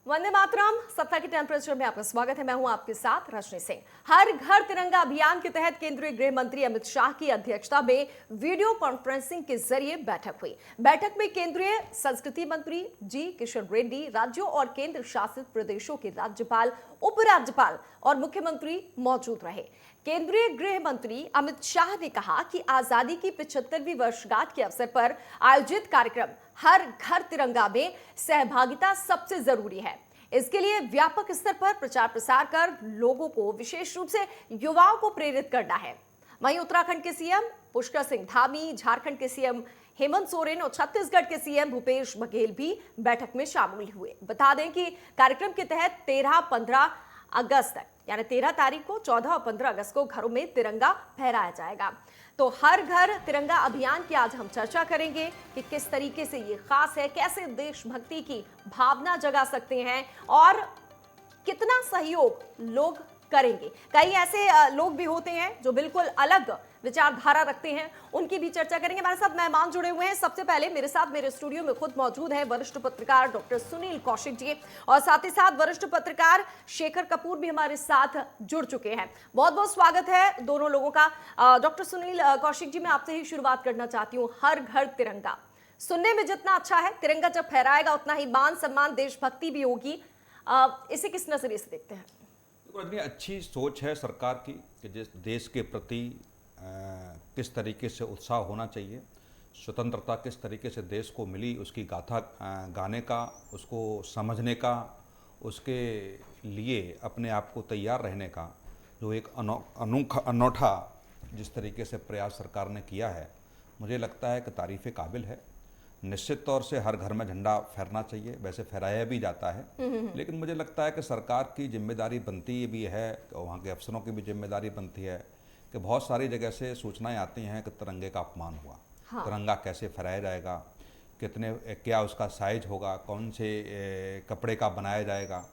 वंदे मातरम। सत्ता के टेम्परेचर में आपका स्वागत है। मैं हूं आपके साथ रश्मि सिंह। हर घर तिरंगा अभियान के तहत केंद्रीय गृह मंत्री अमित शाह की अध्यक्षता में वीडियो कॉन्फ्रेंसिंग के जरिए बैठक हुई। बैठक में केंद्रीय संस्कृति मंत्री जी किशन रेड्डी, राज्यों और केंद्र शासित प्रदेशों के राज्यपाल, उपराज्यपाल और मुख्यमंत्री मौजूद रहे। केंद्रीय गृह मंत्री अमित शाह ने कहा कि आजादी की 75वीं वर्षगांठ के अवसर पर आयोजित कार्यक्रम हर घर तिरंगा में सहभागिता सबसे जरूरी है। इसके लिए व्यापक स्तर पर प्रचार प्रसार कर लोगों को, विशेष रूप से युवाओं को प्रेरित करना है। वहीं उत्तराखंड के सीएम पुष्कर सिंह धामी, झारखंड के सीएम हेमंत सोरेन और छत्तीसगढ़ के सीएम भूपेश बघेल भी बैठक में शामिल हुए। बता दें कि कार्यक्रम के तहत 13-15 अगस्त तक, यानी 13 तारीख को, 14 और 15 अगस्त को घरों में तिरंगा फहराया जाएगा। तो हर घर तिरंगा अभियान की आज हम चर्चा करेंगे कि किस तरीके से ये खास है, कैसे देशभक्ति की भावना जगा सकते हैं और कितना सहयोग लोग करेंगे। कई ऐसे लोग भी होते हैं जो बिल्कुल अलग विचारधारा रखते हैं, उनकी भी चर्चा करेंगे। हमारे साथ मेहमान जुड़े हुए हैं। सबसे पहले मेरे साथ मेरे स्टूडियो में खुद मौजूद हैं वरिष्ठ पत्रकार डॉक्टर सुनील कौशिक जी, और साथ ही साथ वरिष्ठ पत्रकार शेखर कपूर भी हमारे साथ जुड़ चुके हैं। बहुत बहुत स्वागत है दोनों लोगों का। डॉक्टर सुनील कौशिक जी, मैं आपसे ही शुरुआत करना चाहती हूँ। हर घर तिरंगा सुनने में जितना अच्छा है, तिरंगा जब फहराएगा उतना ही मान सम्मान, देशभक्ति भी होगी। इसे किस नजरिए से देखते हैं? इतनी अच्छी सोच है सरकार की कि जिस देश के प्रति किस तरीके से उत्साह होना चाहिए, स्वतंत्रता किस तरीके से देश को मिली, उसकी गाथा गाने का, उसको समझने का, उसके लिए अपने आप को तैयार रहने का जो एक अनोखा जिस तरीके से प्रयास सरकार ने किया है, मुझे लगता है कि तारीफ़ काबिल है। निश्चित तौर से हर घर में झंडा फहरना चाहिए, वैसे फहराया भी जाता है, लेकिन मुझे लगता है कि सरकार की जिम्मेदारी बनती भी है और वहाँ के अफसरों की भी जिम्मेदारी बनती है कि बहुत सारी जगह से सूचनाएं आती हैं कि तिरंगे का अपमान हुआ। हाँ। तिरंगा कैसे फहराया जाएगा, कितने, क्या उसका साइज होगा, कौन से कपड़े का बनाया जाएगा,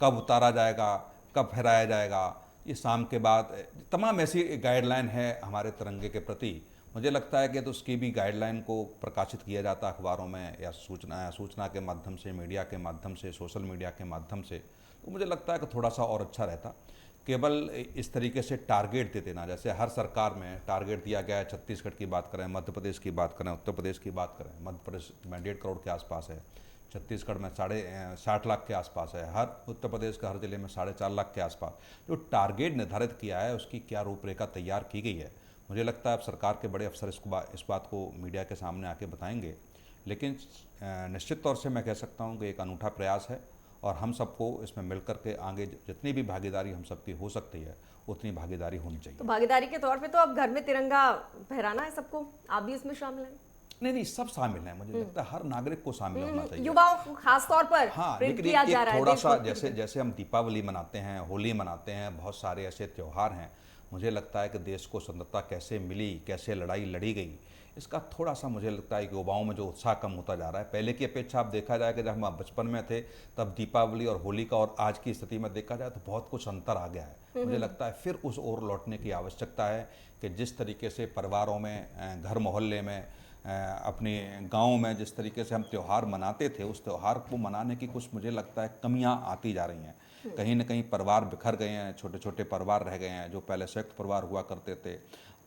कब उतारा जाएगा, कब फहराया जाएगा, ये शाम के बाद, तमाम ऐसी गाइडलाइन है हमारे तिरंगे के प्रति। मुझे लगता है कि तो उसकी भी गाइडलाइन को प्रकाशित किया जाता अखबारों में या सूचना के माध्यम से, मीडिया के माध्यम से, सोशल मीडिया के माध्यम से, तो मुझे लगता है कि थोड़ा सा और अच्छा रहता। केवल इस तरीके से टारगेट दे देना, जैसे हर सरकार में टारगेट दिया गया है। छत्तीसगढ़ की बात करें, मध्य प्रदेश की बात करें, उत्तर प्रदेश की बात करें, मध्य प्रदेश में 1.5 करोड़ के आसपास है, छत्तीसगढ़ में 60 लाख के आसपास है, हर उत्तर प्रदेश का हर जिले में 4.5 लाख के आसपास जो टारगेट निर्धारित किया है, उसकी क्या रूपरेखा तैयार की गई है। मुझे लगता है अब सरकार के बड़े अफसर इस बात को मीडिया के सामने आके बताएंगे, लेकिन निश्चित तौर से मैं कह सकता हूँ कि एक अनूठा प्रयास है और हम सबको इसमें मिलकर के आगे जितनी भी भागीदारी हम सबकी हो सकती है उतनी भागीदारी होनी चाहिए। तो भागीदारी के तौर पे तो अब घर में तिरंगा फहराना है सबको, आप भी इसमें शामिल हैं? नहीं, सब शामिल हैं। मुझे लगता है हर नागरिक को शामिल होना चाहिए, युवाओं को खास तौर पर। हाँ, लेकिन एक थोड़ा सा जैसे हम दीपावली मनाते हैं, होली मनाते हैं, बहुत सारे ऐसे त्यौहार हैं। मुझे लगता है कि देश को स्वतंत्रता कैसे मिली, कैसे लड़ाई लड़ी गई, इसका थोड़ा सा मुझे लगता है कि युवाओं में जो उत्साह कम होता जा रहा है। पहले की अपेक्षा आप देखा जाए कि जब हम बचपन में थे तब दीपावली और होली का और आज की स्थिति में देखा जाए तो बहुत कुछ अंतर आ गया है। मुझे लगता है फिर उस ओर लौटने की आवश्यकता है कि जिस तरीके से परिवारों में, घर मोहल्ले में, अपने गाँव में जिस तरीके से हम त्यौहार मनाते थे, उस त्यौहार को मनाने की कुछ मुझे लगता है कमियाँ आती जा रही हैं। कहीं ना कहीं परिवार बिखर गए हैं, छोटे छोटे परिवार रह गए हैं जो पहले संयुक्त परिवार हुआ करते थे।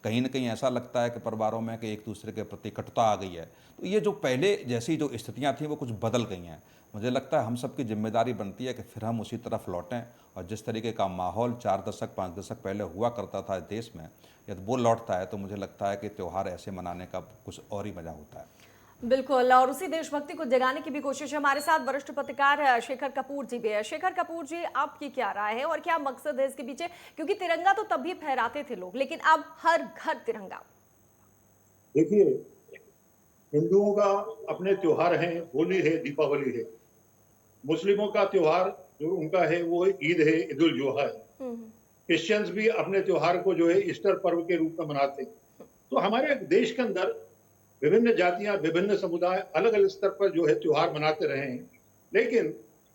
कहीं ना कहीं ऐसा लगता है कि परिवारों में कि एक दूसरे के प्रति कटुता आ गई है। तो ये जो पहले जैसी जो स्थितियां थी वो कुछ बदल गई हैं। मुझे लगता है हम सबकी जिम्मेदारी बनती है कि फिर हम उसी तरफ लौटें और जिस तरीके का माहौल 4 दशक 5 दशक पहले हुआ करता था देश में, यदि वो लौटता है तो मुझे लगता है कि त्यौहार ऐसे मनाने का कुछ और ही मज़ा होता है। बिल्कुल, और उसी देशभक्ति को जगाने की भी कोशिश है। हमारे साथ वरिष्ठ पत्रकार शेखर कपूर जी भी है। शेखर कपूर जी, आपकी क्या राय है और क्या मकसद है इसके पीछे? क्योंकि तिरंगा तो तभी फहराते थे लोग, लेकिन अब हर घर तिरंगा। देखिए, हिंदुओं का अपने त्योहार हैं, होली है, दीपावली है। मुस्लिमों का त्योहार जो उनका है वो ईद है, ईद उल जुहा है। क्रिश्चियंस भी अपने त्योहार को जो है ईस्टर पर्व के रूप में मनाते हैं। तो हमारे देश के अंदर विभिन्न जातियां, विभिन्न समुदाय अलग अलग स्तर पर जो है त्योहार मनाते रहे हैं, लेकिन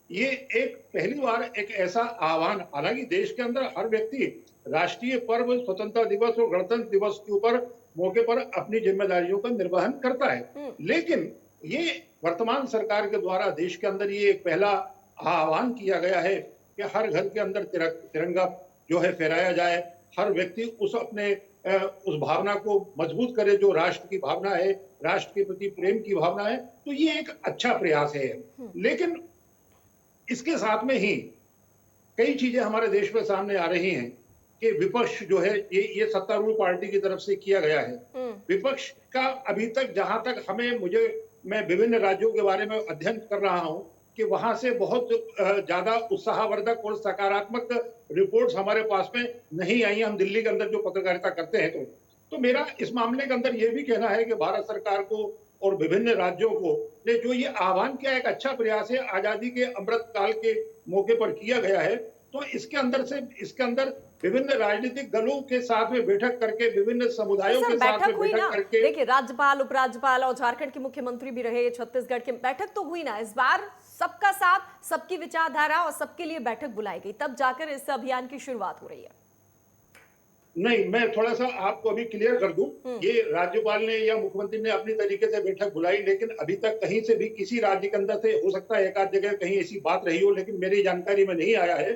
ये एक पहली बार एक ऐसा आह्वान, हालांकि देश के अंदर हर व्यक्ति राष्ट्रीय पर्व, स्वतंत्रता दिवस और गणतंत्र दिवस के ऊपर मौके पर अपनी जिम्मेदारियों का निर्वहन करता है, लेकिन ये वर्तमान सरकार के द्वारा देश के अंदर ये एक पहला आह्वान किया गया है कि हर घर के अंदर तिरंगा जो है फहराया जाए, हर व्यक्ति उस अपने उस भावना को मजबूत करे जो राष्ट्र की भावना है, राष्ट्र के प्रति प्रेम की भावना है, तो ये एक अच्छा प्रयास है। लेकिन इसके साथ में ही कई चीजें हमारे देश में सामने आ रही हैं कि विपक्ष जो है ये सत्तारूढ़ पार्टी की तरफ से किया गया है। विपक्ष का अभी तक जहां तक मैं विभिन्न राज्यों के बारे में अध्ययन कर रहा हूं कि वहां से बहुत ज्यादा उत्साहवर्धक और सकारात्मक रिपोर्ट्स हमारे पास में नहीं आई। हम दिल्ली के अंदर जो पत्रकारिता करते हैं तो मेरा इस मामले के अंदर यह भी कहना है कि भारत सरकार को और विभिन्न राज्यों को ने जो ये आह्वान किया एक अच्छा प्रयास है, आजादी के अमृत काल के मौके पर किया गया है। तो इसके अंदर विभिन्न राजनीतिक दलों के साथ में बैठक करके, विभिन्न समुदायों के साथ में बैठक करके, देखिए राज्यपाल, उपराज्यपाल और झारखंड के मुख्यमंत्री भी रहे, छत्तीसगढ़ के, बैठक तो हुई ना। इस बार सबका साथ, सबकी विचारधारा और सबके लिए बैठक बुलाई गई, तब जाकर इस अभियान की शुरुआत हो रही है। नहीं, मैं थोड़ा सा आपको अभी क्लियर कर दूं, ये राज्यपाल ने या मुख्यमंत्री ने अपनी तरीके से बैठक बुलाई, लेकिन अभी तक कहीं से भी किसी राज्य के अंदर से, हो सकता है एक आध जगह कहीं ऐसी बात रही हो, लेकिन मेरी जानकारी में नहीं आया है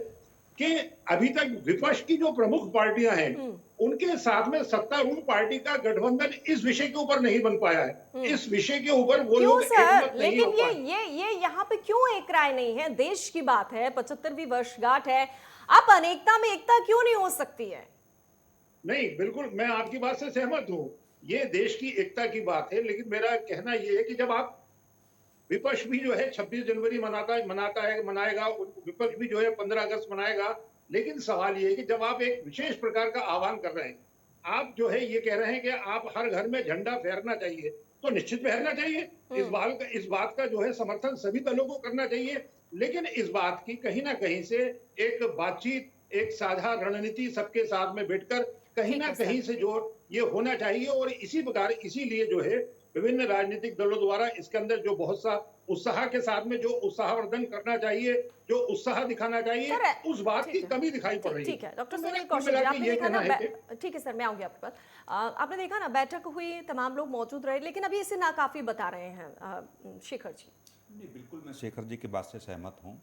कि अभी तक विपक्ष की जो प्रमुख पार्टियां हैं उनके साथ में सत्तारूढ़ पार्टी का गठबंधन इस विषय के ऊपर नहीं बन पाया है। इस विषय के ऊपर वो लोग एकमत नहीं हो पाए। लेकिन ये यहाँ पे क्यों एक राय नहीं है? देश की बात है, 75वीं वर्षगांठ है, अब अनेकता में एकता क्यों नहीं हो सकती है? नहीं, बिल्कुल मैं आपकी बात से सहमत हूं, ये देश की एकता की बात है, लेकिन मेरा कहना यह है कि जब आप विपक्ष भी जो है 26 जनवरी मनाएगा, विपक्ष भी जो है 15 अगस्त मनाएगा, लेकिन सवाल ये है कि जब आप एक विशेष प्रकार का आह्वान कर रहे हैं, आप जो है ये कह रहे हैं कि आप हर घर में झंडा फहरना चाहिए, तो निश्चित फहरना चाहिए। इस बात का जो है समर्थन सभी दलों को करना चाहिए, लेकिन इस बात की कहीं ना कहीं से एक बातचीत, एक साझा रणनीति सबके साथ में बैठकर कहीं ना कहीं से जो ये होना चाहिए, और इसी प्रकार इसीलिए जो है विभिन्न राजनीतिक दलों द्वारा इसके अंदर जो बहुत सा उत्साह के साथ में जो उत्साहवर्धन करना चाहिए, जो उत्साह दिखाना चाहिए, उस बात की कमी दिखाई पड़ रही है। ठीक है डॉक्टर सुनील कौशिक जी, आपने देखा ना, ठीक है सर, मैं आऊंगी आपके पास। आपने देखा ना, बैठक हुई, तमाम लोग मौजूद रहे, लेकिन अभी इसे नाकाफी बता रहे हैं शेखर जी। नहीं, बिल्कुल मैं शेखर जी की बात से सहमत हूँ,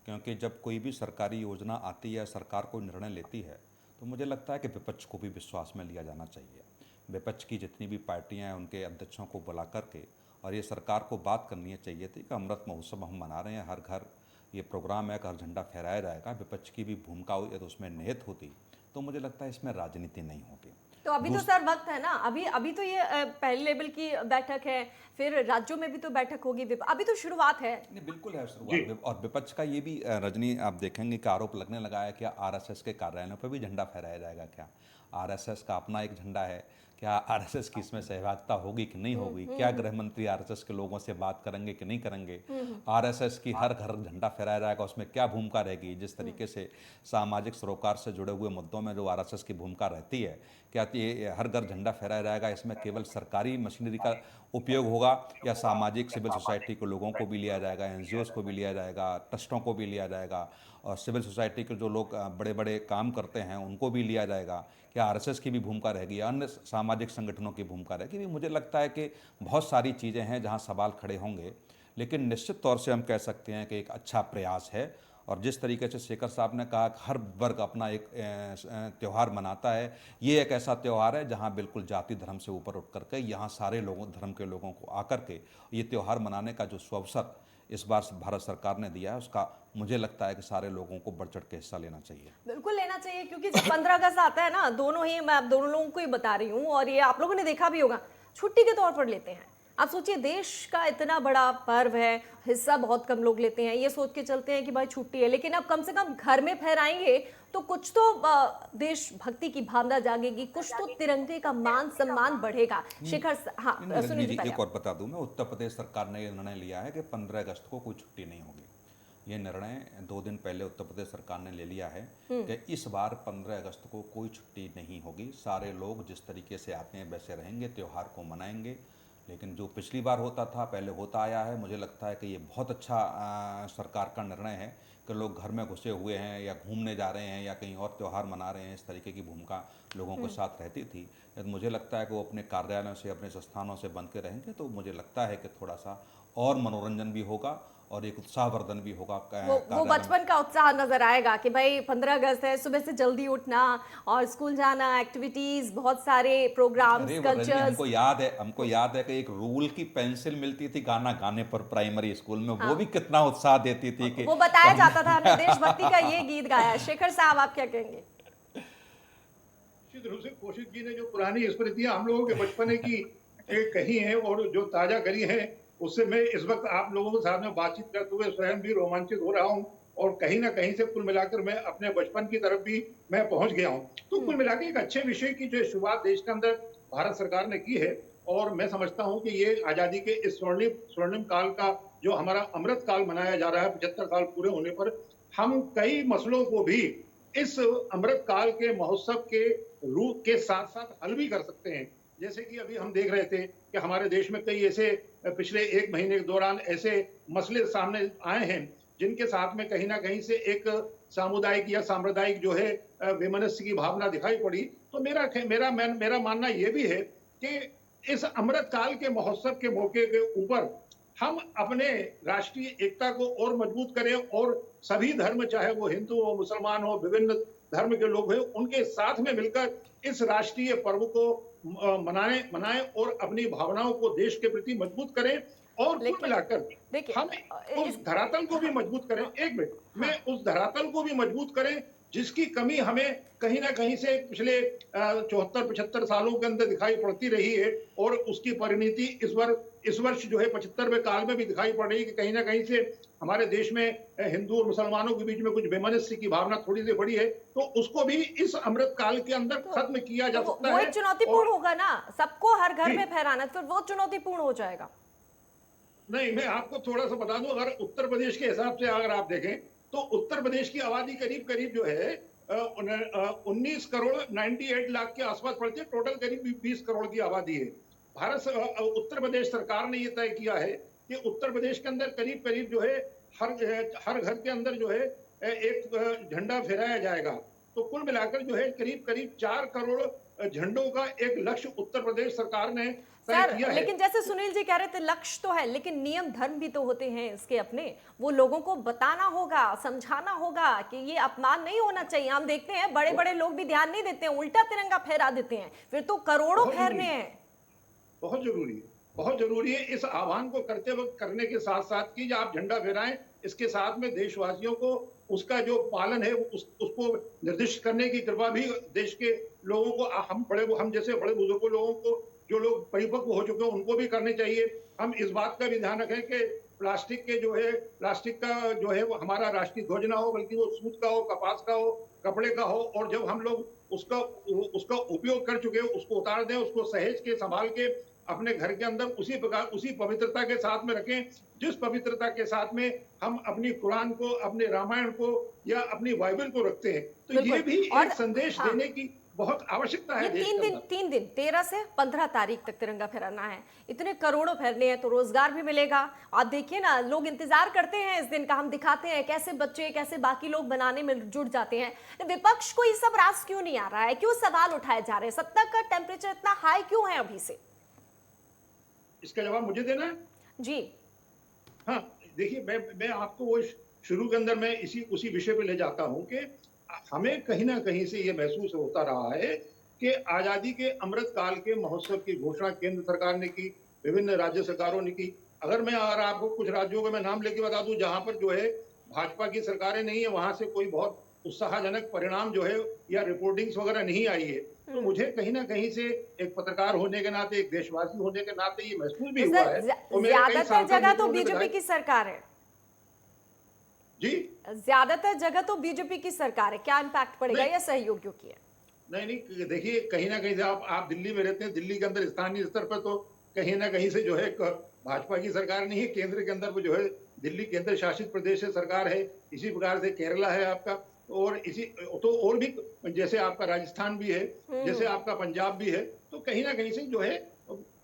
क्योंकि जब कोई भी सरकारी योजना आती है, सरकार कोई निर्णय लेती है, तो मुझे लगता है कि विपक्ष को भी विश्वास में लिया जाना चाहिए। विपक्ष की जितनी भी पार्टियां हैं उनके अध्यक्षों को बुला करके और ये सरकार को बात करनी चाहिए थी कि अमृत महोत्सव हम मना रहे हैं, हर घर ये प्रोग्राम है, हर झंडा फहराया जाएगा। विपक्ष की भी भूमिका यदि उसमें निहित होती तो मुझे लगता है इसमें राजनीति नहीं होती। तो अभी तो सर वक्त है ना, अभी तो ये पहले लेवल की बैठक है, फिर राज्यों में भी तो बैठक होगी, अभी तो शुरुआत है। नहीं, बिल्कुल है शुरुआत। और विपक्ष का ये भी रजनी, आप देखेंगे कि आरोप लगने लगा है कि आरएसएस के कार्यालयों पर भी झंडा फहराया जाएगा। क्या आरएसएस का अपना एक झंडा है? क्या आरएसएस की इसमें सहभागिता होगी कि नहीं होगी? क्या गृह मंत्री आरएसएस के लोगों से बात करेंगे कि नहीं करेंगे? आरएसएस की हर घर झंडा फहराया जाएगा, उसमें क्या भूमिका रहेगी? जिस तरीके से सामाजिक सरोकार से जुड़े हुए मुद्दों में जो आरएसएस की भूमिका रहती है, क्या ये हर घर झंडा फहराया जाएगा, इसमें केवल सरकारी मशीनरी का उपयोग होगा या सामाजिक सिविल सोसाइटी के लोगों को भी लिया जाएगा, एनजीओस को भी लिया जाएगा, ट्रस्टों को भी लिया जाएगा, और सिविल सोसाइटी के जो लोग बड़े बड़े काम करते हैं उनको भी लिया जाएगा? क्या आरएसएस की भी भूमिका रहेगी या अन्य सामाजिक संगठनों की भूमिका रहेगी? मुझे लगता है कि बहुत सारी चीज़ें हैं जहां सवाल खड़े होंगे, लेकिन निश्चित तौर से हम कह सकते हैं कि एक अच्छा प्रयास है। और जिस तरीके से शेखर साहब ने कहा हर वर्ग अपना एक त्यौहार मनाता है, ये एक ऐसा त्यौहार है जहां बिल्कुल जाति धर्म से ऊपर उठ करके यहाँ सारे लोगों, धर्म के लोगों को आकर के ये त्यौहार मनाने का जो सुअवसर इस बार भारत सरकार ने दिया है, उसका मुझे लगता है कि सारे लोगों को बढ़ चढ़ के हिस्सा लेना चाहिए। बिल्कुल लेना चाहिए, क्योंकि जब 15 अगस्त आता है ना, मैं आप दोनों लोगों को ही बता रही हूँ, और ये आप लोगों ने देखा भी होगा, छुट्टी के तौर पर लेते हैं। आप सोचिए, देश का इतना बड़ा पर्व है, हिस्सा बहुत कम लोग लेते हैं, ये सोच के चलते हैं कि भाई छुट्टी है, लेकिन अब कम से कम घर में फहराएंगे तो कुछ तो देशभक्ति की भावना जागेगी, कुछ तो तिरंगे का मान सम्मान बढ़ेगा। शेखर, हाँ सुनील जी, एक और बता दूं मैं, उत्तर प्रदेश सरकार ने यह निर्णय लिया है कि 15 अगस्त को कोई छुट्टी नहीं होगी। ये निर्णय 2 दिन पहले उत्तर प्रदेश सरकार ने ले लिया है कि इस बार 15 अगस्त को कोई छुट्टी नहीं होगी। सारे लोग जिस तरीके से आते हैं वैसे रहेंगे, त्यौहार को मनाएंगे। लेकिन जो पिछली बार होता था, पहले होता आया है, मुझे लगता है कि ये बहुत अच्छा सरकार का निर्णय है कि लोग घर में घुसे हुए हैं या घूमने जा रहे हैं या कहीं और त्यौहार मना रहे हैं। इस तरीके की भूमिका लोगों के साथ रहती थी। यदि मुझे लगता है कि वो अपने कार्यालयों से, अपने संस्थानों से बन के रहेंगे तो मुझे लगता है कि थोड़ा सा और मनोरंजन भी होगा और एक उत्साहवर्धन भी होगा वो कार्यालय में। बचपन का उत्साह नजर आएगा कि भाई 15 अगस्त है, सुबह से जल्दी उठना और स्कूल जाना, एक्टिविटीज, बहुत सारे प्रोग्राम्स, अरे रजनी, कल्चर्स। हमको याद है कि एक रूल की पेंसिल मिलती थी गाना गाने पर प्राइमरी स्कूल में, वो हाँ, भी कितना उत्साह देती थी कि वो बताया जाता था हमने देशभक्ति का ये गीत गाया है। शेखर साहब, आप क्या कहेंगे? निश्चित रूप से कौशिक जी ने जो पुरानी स्मृतियां हम लोगों के बचपने की कही हैं और जो ताजा करी हैं, उससे मैं इस वक्त आप लोगों के सामने बातचीत करते हुए स्वयं भी रोमांचित हो रहा हूं और कहीं ना कहीं से कुल मिलाकर मैं अपने बचपन की तरफ भी मैं पहुंच गया हूं। तो कुल मिलाकर एक अच्छे विषय की जो शुरुआत देश के अंदर भारत सरकार ने की है और मैं समझता हूं कि ये आजादी के इस स्वर्णिम काल का जो हमारा अमृत काल मनाया जा रहा है 75 साल पूरे होने पर, हम कई मसलों को भी इस अमृत काल के महोत्सव के रूप के साथ साथ हल भी कर सकते हैं। जैसे कि अभी हम देख रहे थे कि हमारे देश में कई ऐसे पिछले एक महीने के दौरान ऐसे मसले सामने आए हैं जिनके साथ में कहीं ना कहीं से एक सामुदायिक या सांप्रदायिक जो है वैमनस्य की भावना दिखाई पड़ी। तो मेरा मानना यह भी है कि इस अमृत काल के महोत्सव के मौके के ऊपर हम अपने राष्ट्रीय एकता को और मजबूत करें और सभी धर्म, चाहे वो हिंदू हो, मुसलमान हो, विभिन्न धर्म के लोग हैं, उनके साथ में मिलकर इस राष्ट्रीय पर्व को मनाएं और अपनी भावनाओं को देश के प्रति मजबूत करें और कुल मिलाकर देखिए, हम उस धरातल को भी मजबूत करें। एक मिनट, मैं उस धरातल को भी मजबूत करें जिसकी कमी हमें कहीं ना कहीं से पिछले 74-75 सालों के अंदर दिखाई पड़ती रही है और उसकी परिणति इस वर्ष जो है 75वें काल में भी दिखाई पड़ रही है कि कहीं ना कहीं से हमारे देश में हिंदू और मुसलमानों के बीच में कुछ बेमनस्य की भावना थोड़ी सी बढ़ी है। तो उसको भी इस अमृत काल के अंदर खत्म किया जा सकता वो है। एक चुनौतीपूर्ण होगा ना, सबको हर घर में फहराना, फिर वो चुनौतीपूर्ण हो जाएगा। नहीं, मैं आपको थोड़ा सा बता दूं, अगर उत्तर प्रदेश के हिसाब से अगर आप देखें तो उत्तर प्रदेश की आबादी करीब करीब जो है 19 करोड़ 98 लाख के आसपास पड़ती है। टोटल करीब 20 करोड़ की आबादी है। उत्तर प्रदेश सरकार ने यह तय किया है कि उत्तर प्रदेश के अंदर करीब करीब जो है हर घर के अंदर जो है एक झंडा फहराया जाएगा। तो कुल मिलाकर जो है करीब करीब 4 करोड़ झंडों का एक लक्ष्य उत्तर प्रदेश सरकार ने तय किया है। लेकिन जैसे सुनील जी कह रहे थे, लक्ष्य तो है लेकिन नियम धर्म भी तो होते हैं इसके अपने, वो लोगों को बताना होगा, समझाना होगा कि ये अपमान नहीं होना चाहिए। हम देखते हैं बड़े बड़े लोग भी ध्यान नहीं देते हैं, उल्टा तिरंगा फहरा देते हैं, फिर तो करोड़ों फहरने हैं। बहुत जरूरी है, बहुत जरूरी है इस आह्वान को करते वक्त करने के साथ साथ कि आप झंडा फहराएं, इसके साथ में देशवासियों को उसका जो पालन है उसको निर्दिष्ट करने की कृपा भी देश के लोगों को, हम जैसे बड़े बुजुर्गों लोगों को, जो लोग परिपक्व हो चुके हैं, उनको भी करनी चाहिए। हम इस बात का भी ध्यान रखें कि प्लास्टिक का जो है वो हमारा राष्ट्रीय ध्वज ना हो, बल्कि वो सूत का हो, कपास का हो, कपड़े का हो, और जब हम लोग उसका उपयोग कर चुके हैं उसको उतार दें, उसको सहेज के संभाल के अपने घर के अंदर उसी प्रकार उसी पवित्रता के साथ में रखें जिस पवित्रता के साथ में हम अपनी कुरान को, अपने रामायण को या अपनी बाइबल को रखते हैं। तो ये भी एक संदेश देने की बहुत आवश्यकता है। ये 3 दिन 13 से 15 तारीख तक तिरंगा फहराना है। इतने करोड़ों फहरने हैं तो रोजगार भी मिलेगा। आप देखिए ना, लोग इंतजार करते हैं इस दिन का, हम दिखाते हैं कैसे बच्चे, कैसे बाकी लोग बनाने में जुट जाते हैं। विपक्ष को ये सब रास क्यों नहीं आ रहा है? क्यों सवाल उठाए जा रहे हैं? सत्ता का टेम्परेचर इतना हाई क्यों है अभी से? इसका जवाब मुझे देना है जी। हाँ, देखिए, मैं आपको वो शुरू के अंदर मैं उसी विषय पे ले जाता हूं कि हमें कहीं ना कहीं से ये महसूस होता रहा है कि आजादी के अमृत काल के महोत्सव की घोषणा केंद्र सरकार ने की, विभिन्न राज्य सरकारों ने की। अगर आपको कुछ राज्यों के मैं नाम लेके बता दूं जहां पर जो है भाजपा की सरकारें नहीं है, वहां से कोई बहुत उत्साहजनक परिणाम जो है या रिपोर्टिंग्स वगैरह नहीं आई है। तो मुझे कहीं ना कहीं से एक पत्रकार होने के नाते, एक देशवासी होने के नाते ये महसूस भी हुआ है। ज्यादातर जगह तो बीजेपी की सरकार है जी, ज्यादातर जगह तो बीजेपी की सरकार है। क्या इम्पैक्ट पड़ेगा या सहयोगियों की है? नहीं, देखिए, कहीं ना कहीं से आप दिल्ली में रहते हैं, दिल्ली के अंदर स्थानीय स्तर पर तो कहीं ना कहीं से जो है भाजपा की सरकार नहीं है, केंद्र के अंदर वो जो है दिल्ली केंद्र शासित प्रदेश से सरकार है। इसी प्रकार से केरला है आपका, और और भी, जैसे आपका राजस्थान भी है, जैसे आपका पंजाब भी है। तो कहीं ना कहीं से जो है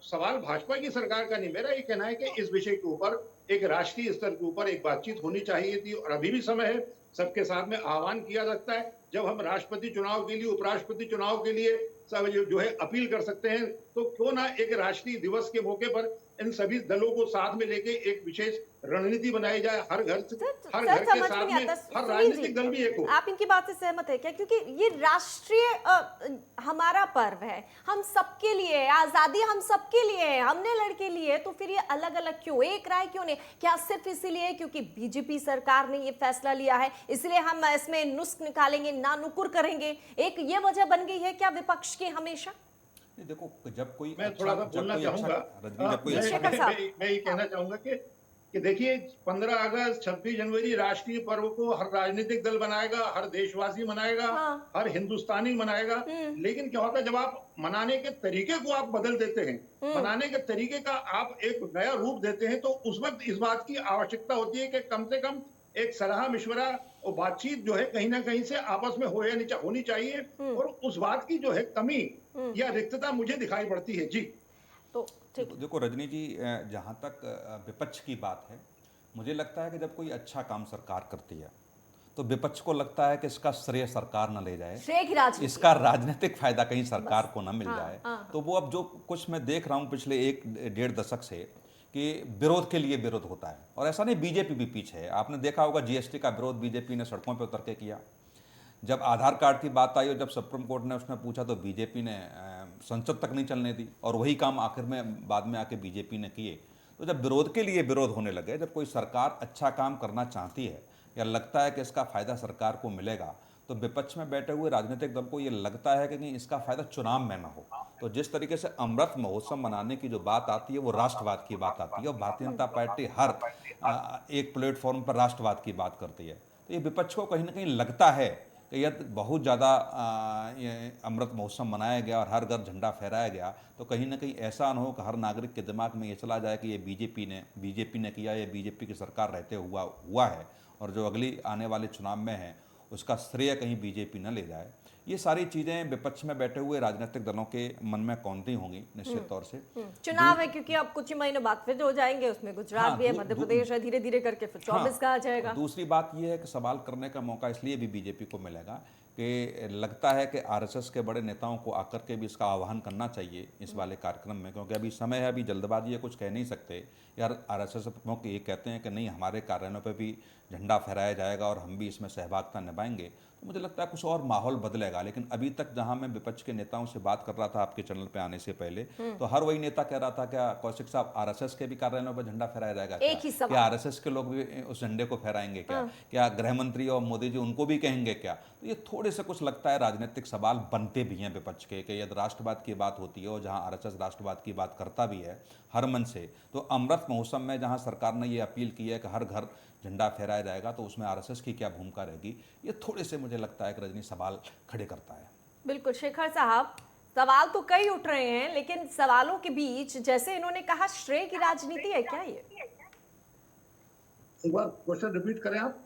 सवाल भाजपा की सरकार का नहीं, मेरा ये कहना है कि इस विषय के ऊपर एक राष्ट्रीय स्तर के ऊपर एक बातचीत होनी चाहिए थी और अभी भी समय है। सबके साथ में आह्वान किया सकता है। जब हम राष्ट्रपति चुनाव के लिए, उपराष्ट्रपति चुनाव के लिए सब जो है अपील कर सकते हैं, तो क्यों ना एक राष्ट्रीय दिवस के मौके पर इन सभी दलों को साथ में लेके एक विशेष रणनीति बनाई जाए। हर घर सर के समझ में साथ नहीं में आता हर सुनील राजनीतिक जी, दल भी एक हो। आप इनकी बात से सहमत है क्या? क्योंकि ये राष्ट्रीय हमारा पर्व है, हम सबके लिए है, आजादी हम सबके लिए है, हमने लड़के लिए, तो फिर ये अलग अलग क्यों, एक राय क्यों नहीं? क्या सिर्फ इसीलिए क्योंकि बीजेपी सरकार ने ये फैसला लिया है इसलिए हम इसमें नुस्ख निकालेंगे, ना नुकुर करेंगे, एक ये वजह बन गई है क्या विपक्ष की हमेशा? नहीं, देखो जब कोई मैं अच्छा थोड़ा सा जब बोलना कोई अच्छा चाहूंगा। रजनी जब कोई मैं अच्छा शेखर साहब। मैं ये कहना चाहूंगा कि देखिए 15 अगस्त 26 जनवरी राष्ट्रीय पर्व को हर राजनीतिक दल मनाएगा, हर देशवासी मनाएगा, हाँ। हर हिंदुस्तानी मनाएगा। लेकिन क्या होता है जब आप मनाने के तरीके को आप बदल देते हैं, मनाने के तरीके का आप एक नया रूप देते हैं, तो उस वक्त इस बात की आवश्यकता होती है कि कम से कम एक सलाह मशवरा और बातचीत जो है कहीं ना कहीं से आपस में होनी चाहिए। और उस बात की जो है कमी या रिक्तता मुझे दिखाई पड़ती है जी। तो ठीक देखो रजनी जी, जहाँ तक विपक्ष की बात है, मुझे लगता है कि जब कोई अच्छा काम सरकार करती है तो विपक्ष को लगता है कि इसका श्रेय सरकार न ले जाए, श्रेय की राजनीति, इसका राजनीतिक फायदा कहीं सरकार को न मिल हाँ, जाए। हाँ। तो वो अब जो कुछ मैं देख रहा हूँ पिछले 1-1.5 दशक से कि विरोध के लिए विरोध होता है, और ऐसा नहीं बीजेपी भी पीछे है। आपने देखा होगा जीएसटी का विरोध बीजेपी ने सड़कों पर उतर के किया। जब आधार कार्ड की बात आई और जब सुप्रीम कोर्ट ने उसमें पूछा तो बीजेपी ने संसद तक नहीं चलने दी, और वही काम आखिर में बाद में आके बीजेपी ने किए। तो जब विरोध के लिए विरोध होने लगे, जब कोई सरकार अच्छा काम करना चाहती है या लगता है कि इसका फायदा सरकार को मिलेगा, तो विपक्ष में बैठे हुए राजनीतिक दल को ये लगता है कि नहीं इसका फायदा चुनाव में ना हो। तो जिस तरीके से अमृत महोत्सव मनाने की जो बात आती है वो राष्ट्रवाद की बात आती है, और भारतीय जनता पार्टी हर एक प्लेटफॉर्म पर राष्ट्रवाद की बात करती है। तो ये विपक्ष को कहीं ना कहीं लगता है कि यदि बहुत ज़्यादा ये अमृत महोत्सव मनाया गया और हर घर झंडा फहराया गया तो कहीं ना कहीं ऐसा न हो कि हर नागरिक के दिमाग में ये चला जाए कि ये बीजेपी ने किया, ये बीजेपी की सरकार रहते हुआ है, और जो अगली आने वाले चुनाव में है उसका श्रेय कहीं बीजेपी न ले जाए। ये सारी चीज़ें विपक्ष में बैठे हुए राजनीतिक दलों के मन में कौंधती होंगी निश्चित तौर से। चुनाव है क्योंकि अब कुछ ही महीने बाद फिर हो जाएंगे, उसमें गुजरात हाँ, भी है, मध्य प्रदेश है, धीरे धीरे करके फिर 24 का आ जाएगा। दूसरी बात यह है कि सवाल करने का मौका इसलिए भी बीजेपी को मिलेगा कि लगता है कि आरएसएस के बड़े नेताओं को आकर के भी इसका आह्वान करना चाहिए इस वाले कार्यक्रम में, क्योंकि अभी समय है, अभी जल्दबाजी है, कुछ कह नहीं सकते। यार आरएसएस प्रमुख ये कहते हैं कि नहीं हमारे कार्यालयों पर भी झंडा फहराया जाएगा और हम भी इसमें सहभागिता निभाएंगे, तो मुझे लगता है कुछ और माहौल बदलेगा। लेकिन अभी तक जहां मैं विपक्ष के नेताओं से बात कर रहा था आपके चैनल पे आने से पहले, तो हर वही नेता कह रहा था क्या कौशिक साहब आरएसएस के भी कार्यालयों पर झंडा फहराया जाएगा एक ही सवाल। क्या आरएसएस के लोग भी उस झंडे को फहराएंगे क्या गृह मंत्री और मोदी जी उनको भी कहेंगे क्या? तो ये थोड़े से कुछ लगता है राजनीतिक सवाल बनते भी हैं विपक्ष के कि यदि राष्ट्रवाद की बात होती है और जहां आरएसएस राष्ट्रवाद की बात करता भी है हर मन से, तो अमृत महोत्सव में जहां सरकार ने ये अपील की है कि हर घर झंडा फहराया जाएगा, तो उसमें आरएसएस की क्या भूमिका रहेगी? ये थोड़े से मुझे लगता है कि रजनी सवाल खड़े करता है। बिल्कुल शेखर साहब, सवाल तो कई उठ रहे हैं, लेकिन सवालों के बीच जैसे इन्होंने कहा श्रेय की राजनीति है क्या? ये एक बार क्वेश्चन रिपीट करें आप।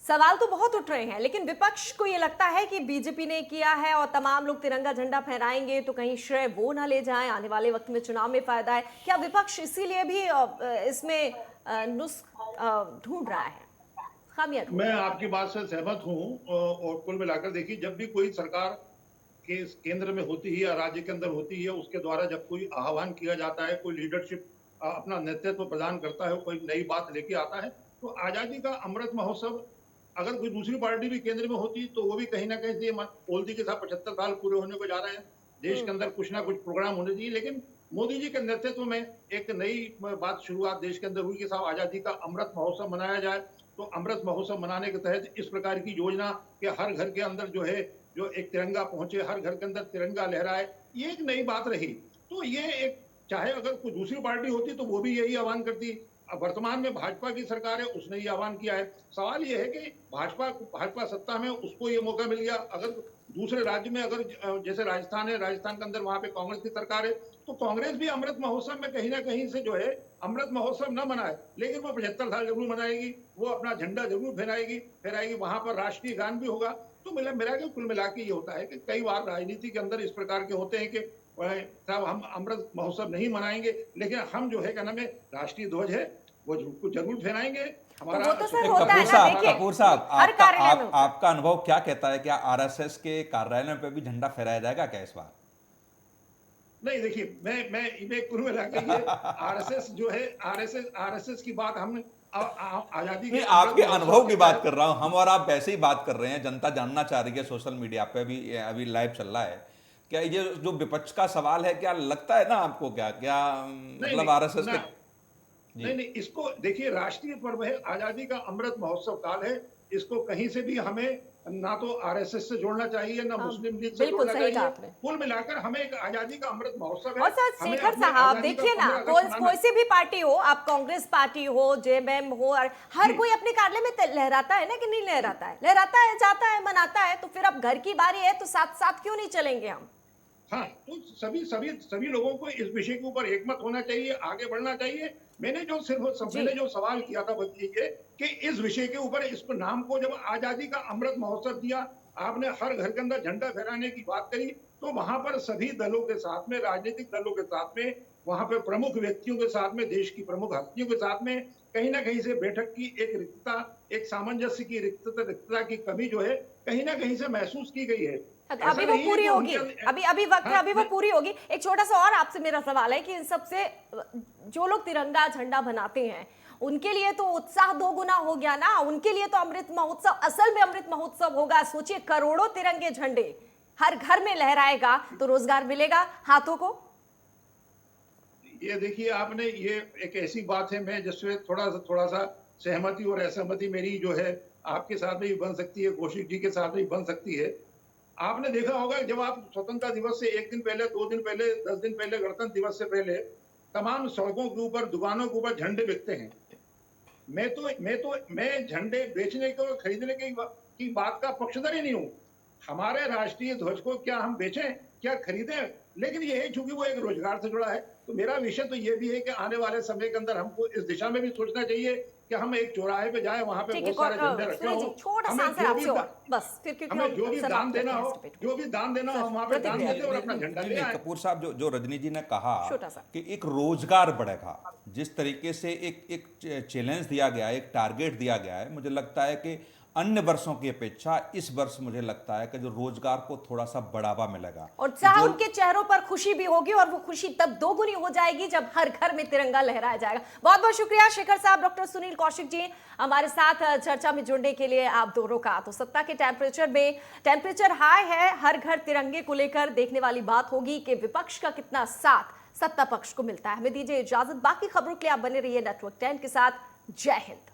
सवाल तो बहुत उठ रहे हैं, लेकिन विपक्ष को ये लगता है कि बीजेपी ने किया है और तमाम लोग तिरंगा झंडा फहराएंगे तो कहीं श्रेय वो ना ले जाएं, आने वाले वक्त में चुनाव में फायदा है। क्या विपक्ष इसीलिए भी इसमें नुस्ख ढूंढ रहा है, खामियां ढूंढ? मैं आपकी बात से सहमत हूं। और कुल मिलाकर देखिए, जब भी कोई सरकार के केंद्र में होती है या राज्य के अंदर होती है, उसके द्वारा जब कोई आह्वान किया जाता है, कोई लीडरशिप अपना नेतृत्व प्रदान करता है, कोई नई बात लेके आता है, तो आजादी का अमृत महोत्सव अगर कोई दूसरी पार्टी भी केंद्र में होती तो वो भी कहीं ना कहीं से बोलती के साथ 75 साल पूरे होने को जा रहे हैं, देश के अंदर कुछ ना कुछ प्रोग्राम होने चाहिए। लेकिन मोदी जी के नेतृत्व में एक नई बात शुरुआत देश के अंदर हुई कि साहब आजादी का अमृत महोत्सव मनाया जाए। तो अमृत महोत्सव मनाने के तहत इस प्रकार की योजना कि हर घर के अंदर जो है जो एक तिरंगा पहुंचे, हर घर के अंदर तिरंगा लहराए, ये एक नई बात रही। तो ये एक, चाहे अगर कोई दूसरी पार्टी होती तो वो भी यही आह्वान करती। अब वर्तमान में भाजपा की सरकार है, उसने ये आह्वान किया है। सवाल ये है कि भाजपा सत्ता में उसको ये मौका मिल गया। अगर दूसरे राज्य में, अगर जैसे राजस्थान है, राजस्थान के अंदर वहां पे कांग्रेस की सरकार है, तो कांग्रेस भी अमृत महोत्सव में कहीं ना कहीं से जो है अमृत महोत्सव न मनाए, लेकिन वो 75 साल जरूर मनाएगी, वो अपना झंडा जरूर फहराएगी, वहां पर राष्ट्रीय गान भी होगा। तो कुल मिला के ये होता है कि कई बार राजनीति के अंदर इस प्रकार के होते हैं कि साहब हम अमृत महोत्सव नहीं मनाएंगे, लेकिन हम जो है क्या नाम है राष्ट्रीय ध्वज है वो जरूर फहराएंगे। हमारा वो तो सर होता है ना, देखिए, कपूर साहब, हर कार्यालय में आपका अनुभव क्या कहता है? क्या आरएसएस के कार्यालयों पे भी झंडा फहराया जाएगा क्या इस बार? नहीं देखिए, मैं कुल मिला के ये आरएसएस जो है, आरएसएस की बात हम आजादी के नहीं, अमृत आपके महोत्सव अनुभव की के बात तहत- कर रहा हूं। हम और आप वैसे ही बात कर रहे हैं, जनता जानना चाह रही है, सोशल मीडिया पे भी अभी लाइव चल रहा है। क्या ये जो विपक्ष का सवाल है, क्या लगता है ना आपको, क्या क्या नहीं मतलब नहीं आरएसएस ना, के? जी। नहीं नहीं, इसको देखिए, राष्ट्रीय पर्व है, आजादी का अमृत महोत्सव काल है। इसको कहीं से भी हमें ना तो आरएसएस से जोड़ना चाहिए, ना हाँ, मुस्लिम लीग से बिल्कुल जोड़ना सही कहा चाहिए। आपने। कुल मिलाकर हमें एक आजादी का अमृत महोत्सव और है। सर हमें शेखर अपने साहब आजादी का देखिए ना, 15 अगस्त मनाना कोई है। सी भी पार्टी हो, आप कांग्रेस पार्टी हो, जेएमएम हो, और हर जी। कोई अपने कार्यालय में लहराता है ना, कि नहीं लहराता है? लहराता है, जाता है, मनाता है। तो फिर अब घर की बारी है तो साथ साथ क्यों नहीं चलेंगे हम? हाँ, तो सभी लोगों को इस विषय के ऊपर एकमत होना चाहिए, आगे बढ़ना चाहिए। जी। मैंने जो सवाल किया था बल्कि ये कि इस विषय के ऊपर, इस नाम को जब आजादी का अमृत महोत्सव दिया, आपने हर घर के अंदर झंडा फहराने की बात करी, तो वहां पर सभी दलों के साथ में, राजनीतिक दलों के साथ में, वहां पर प्रमुख व्यक्तियों के साथ में, देश की प्रमुख हस्तियों के साथ में कहीं ना कहीं से बैठक की एक रिक्तता, एक सामंजस्य की रिक्तता की कमी जो है, कहीं ना कहीं से महसूस की गई है। तो ऐसा अभी वो नहीं है पूरी कि होगी, उनके अभी अभी वक्त है, हाँ, अभी वो पूरी होगी। एक छोटा सा और आपसे मेरा सवाल है कि इन सबसे जो लोग तिरंगा झंडा बनाते हैं, उनके लिए तो उत्साह दोगुना हो गया ना। उनके लिए तो अमृत महोत्सव असल में अमृत महोत्सव होगा। सोचिए, करोड़ों तिरंगे झंडे हर घर में लहराएगा तो रोजगार मिलेगा हाथों को। ये देखिए, आपने ये एक ऐसी बात है, मैं जिससे थोड़ा सा सहमति और असहमति मेरी जो है, आपके साथ में भी बन सकती है, कौशिक जी के साथ में भी बन सकती है। आपने देखा होगा, जब आप स्वतंत्रता दिवस से 1 दिन पहले, 2 दिन पहले, 10 दिन पहले, गणतंत्र दिवस से पहले तमाम सड़कों के ऊपर, दुकानों के ऊपर झंडे बिकते हैं। मैं झंडे बेचने के और खरीदने की बात का पक्षधर ही नहीं हूं। हमारे राष्ट्रीय ध्वज को क्या हम बेचें, क्या खरीदें? लेकिन ये है, चूंकि वो एक रोजगार से जुड़ा है, तो मेरा विषय तो ये भी है कि आने वाले समय के अंदर हमको इस दिशा में भी सोचना चाहिए कि हम एक चौराहे पे जाए, वहां पे ठीक है, बहुत सारे झंडे रखे सुनील जी, हों। छोटा सा हमें आंसर जो आपसे भी और बस, फिर क्योंकि हमें जो हम भी समाप्त दान करते देना हैं हो, इस डिबेट को। जो भी दान देना हो, सर, हम वहां पे दान प्रतिक्रिया देते और अपना झंडा ले आए। कपूर साहब, जो रजनी जी ने कहा छोटा सा। कि एक रोजगार बढ़ेगा, जिस तरीके से एक चैलेंज दिया गया है, एक टारगेट दिया गया है, मुझे लगता है कि अन्य वर्षों की अपेक्षा इस वर्ष मुझे लगता है कि जो रोजगार को थोड़ा सा बढ़ावा मिलेगा, और चाह जो उनके चेहरों पर खुशी भी होगी, और वो खुशी तब दोगुनी हो जाएगी जब हर घर में तिरंगा लहराया जाएगा। बहुत बहुत शुक्रिया शेखर साहब, डॉक्टर सुनील कौशिक जी, हमारे साथ चर्चा में जुड़ने के लिए आप दोनों का। तो सत्ता के टेम्परेचर में टेम्परेचर हाई है, हर घर तिरंगे को लेकर देखने वाली बात होगी कि विपक्ष का कितना साथ सत्ता पक्ष को मिलता है। हमें दीजिए इजाजत, बाकी खबरों के लिए आप बने रहिए नेटवर्क 10 के साथ। जय हिंद।